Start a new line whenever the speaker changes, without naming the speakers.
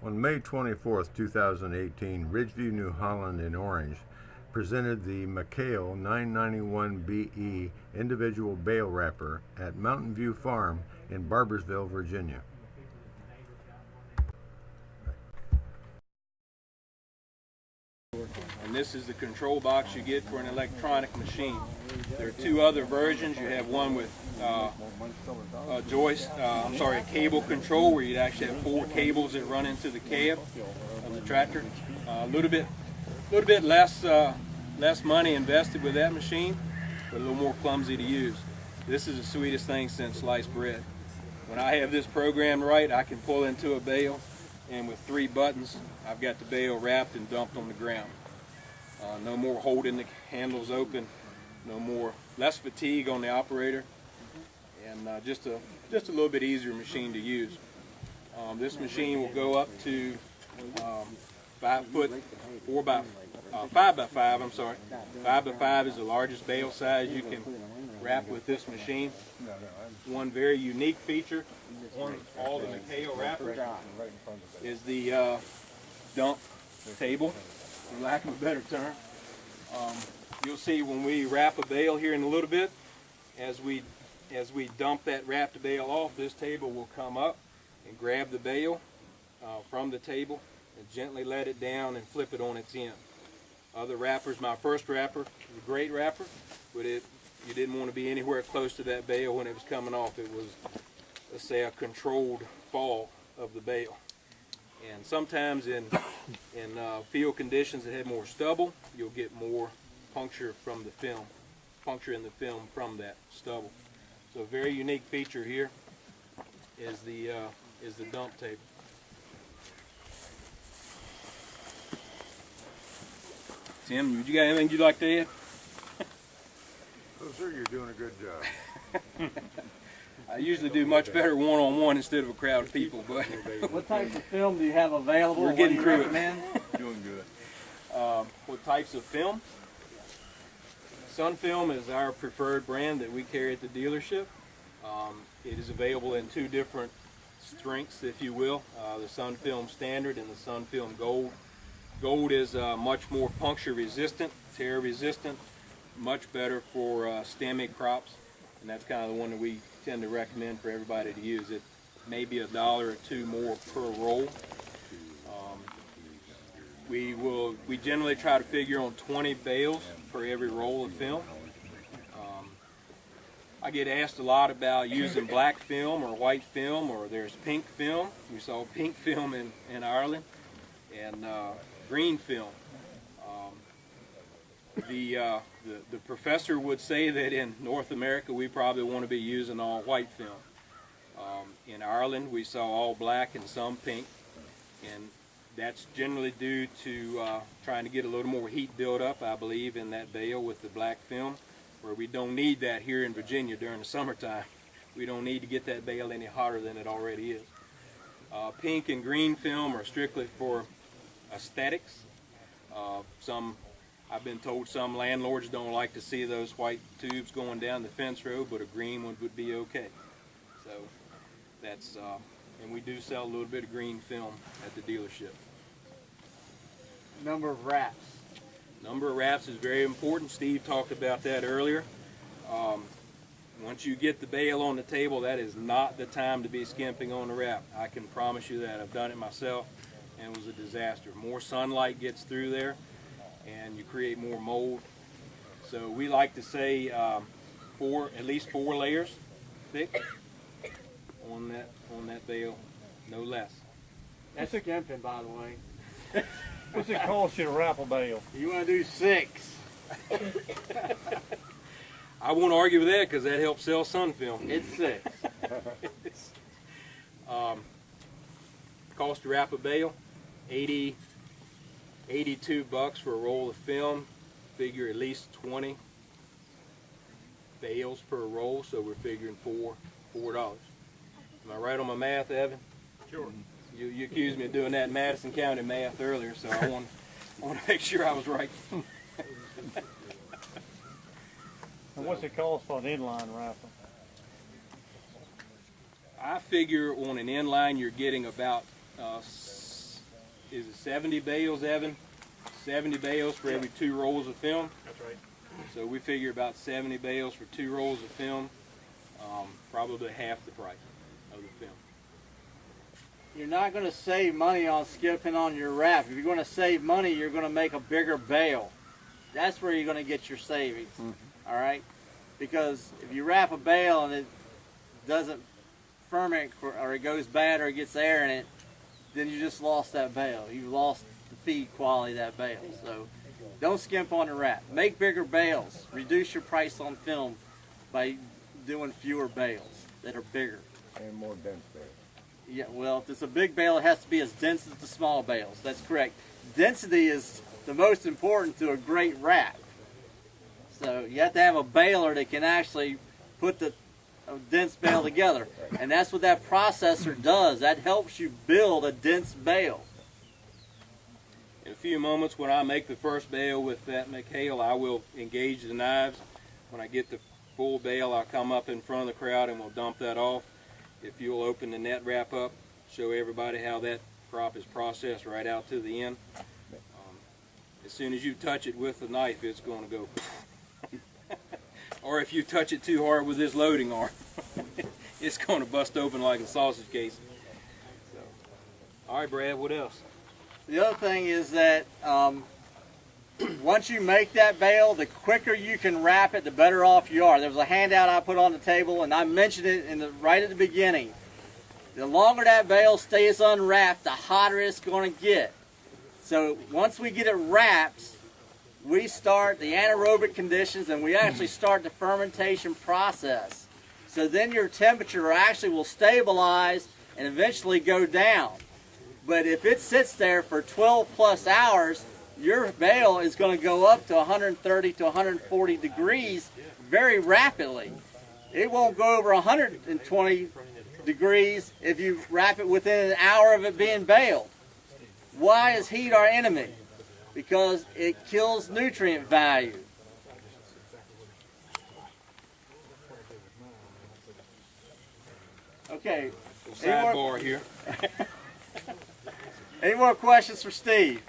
On May 24, 2018, Ridgeview, New Holland in Orange presented the McHale 991BE individual bale wrapper at Mountain View Farm in Barboursville, Virginia.
And this is the control box you get for an electronic machine. There are two other versions. You have one with a cable control, where you'd actually have 4 cables that run into the cab of the tractor. A little bit less money invested with that machine, but a little more clumsy to use. This is the sweetest thing since sliced bread. When I have this programmed right, I can pull into a bale, and with 3 buttons, I've got the bale wrapped and dumped on the ground. No more holding the handles open, less fatigue on the operator, and just a little bit easier machine to use. This machine will go up to 5 by 5. I'm sorry, 5 by 5 is the largest bale size you can wrap with this machine. One very unique feature on all the McHale wrappers is the dump table, for lack of a better term. You'll see when we wrap a bale here in a little bit, as we dump that wrapped bale off, this table will come up and grab the bale from the table and gently let it down and flip it on its end. Other wrappers, my first wrapper was a great wrapper, but you didn't want to be anywhere close to that bale when it was coming off. It was, let's say, a controlled fall of the bale. And sometimes in field conditions that have more stubble, you'll get more puncture from the film, puncture in the film from that stubble. So a very unique feature here is the dump table. Tim, you got anything you'd like to add?
Oh, sir, you're doing a good job.
I usually do much better one-on-one instead of a crowd of people, but
what types of film do you have available?
We're getting through it.
Doing good.
What types of film? Sun Film is our preferred brand that we carry at the dealership. It is available in 2 different strengths, if you will, the Sun Film Standard and the Sun Film Gold. Gold is much more puncture resistant, tear resistant, much better for stemmy crops, and that's kind of the one that we tend to recommend for everybody to use. It may be $1 or $2 more per roll. We generally try to figure on 20 bales per every roll of film. I get asked a lot about using black film or white film, or there's pink film. We saw pink film in Ireland, and green film. The professor would say that in North America we probably want to be using all white film. In Ireland we saw all black and some pink, and that's generally due to trying to get a little more heat build up, I believe, in that bale with the black film, where we don't need that here in Virginia during the summertime. We don't need to get that bale any hotter than it already is. Pink and green film are strictly for aesthetics. I've been told some landlords don't like to see those white tubes going down the fence row, but a green one would be okay. So that's, and we do sell a little bit of green film at the dealership.
Number of wraps.
Number of wraps is very important. Steve talked about that earlier. Once you get the bale on the table, that is not the time to be skimping on the wrap. I can promise you that. I've done it myself, and it was a disaster. More sunlight gets through there, and you create more mold. So we like to say at least 4 layers thick on that bale, no less.
That's skimping, by the way.
What's it cost you to wrap a bale?
You want to do 6.
I won't argue with that because that helps sell Sun Film.
It's 6.
Cost to wrap a bale, $82 for a roll of film. Figure at least 20 bales per roll, so we're figuring $4. Am I right on my math, Evan?
Sure.
You accused me of doing that in Madison County math earlier, so I want to make sure I was right.
And what's it cost for an inline wrapper?
I figure on an inline you're getting about is it 70 bales, Evan? 70 bales for every 2 rolls of film.
That's right.
So we figure about 70 bales for 2 rolls of film, probably half the price of the film.
You're not going to save money on skipping on your wrap. If you're going to save money, you're going to make a bigger bale. That's where you're going to get your savings. All right? Because if you wrap a bale and it doesn't ferment, or it goes bad, or it gets air in it, then you just lost that bale. You lost the feed quality of that bale. So don't skimp on the wrap. Make bigger bales. Reduce your price on film by doing fewer bales that are bigger.
And more dense bales.
Yeah, well, if it's a big bale, it has to be as dense as the small bales. That's correct. Density is the most important to a great wrap. So you have to have a baler that can actually put a dense bale together. And that's what that processor does. That helps you build a dense bale.
In a few moments, when I make the first bale with that McHale, I will engage the knives. When I get the full bale, I'll come up in front of the crowd and we'll dump that off. If you'll open the net wrap up, show everybody how that crop is processed right out to the end. As soon as you touch it with the knife, it's going to go. Or if you touch it too hard with this loading arm, it's going to bust open like a sausage case. So, all right, Brad, what else?
The other thing is that once you make that bale, the quicker you can wrap it, the better off you are. There was a handout I put on the table, and I mentioned it right at the beginning. The longer that bale stays unwrapped, the hotter it's going to get. So once we get it wrapped, we start the anaerobic conditions, and we actually start the fermentation process. So then your temperature actually will stabilize and eventually go down. But if it sits there for 12 plus hours, your bale is going to go up to 130 to 140 degrees very rapidly. It won't go over 120 degrees if you wrap it within an hour of it being baled. Why is heat our enemy? Because it kills nutrient value. Okay.
Sidebar here.
Any more questions for Steve?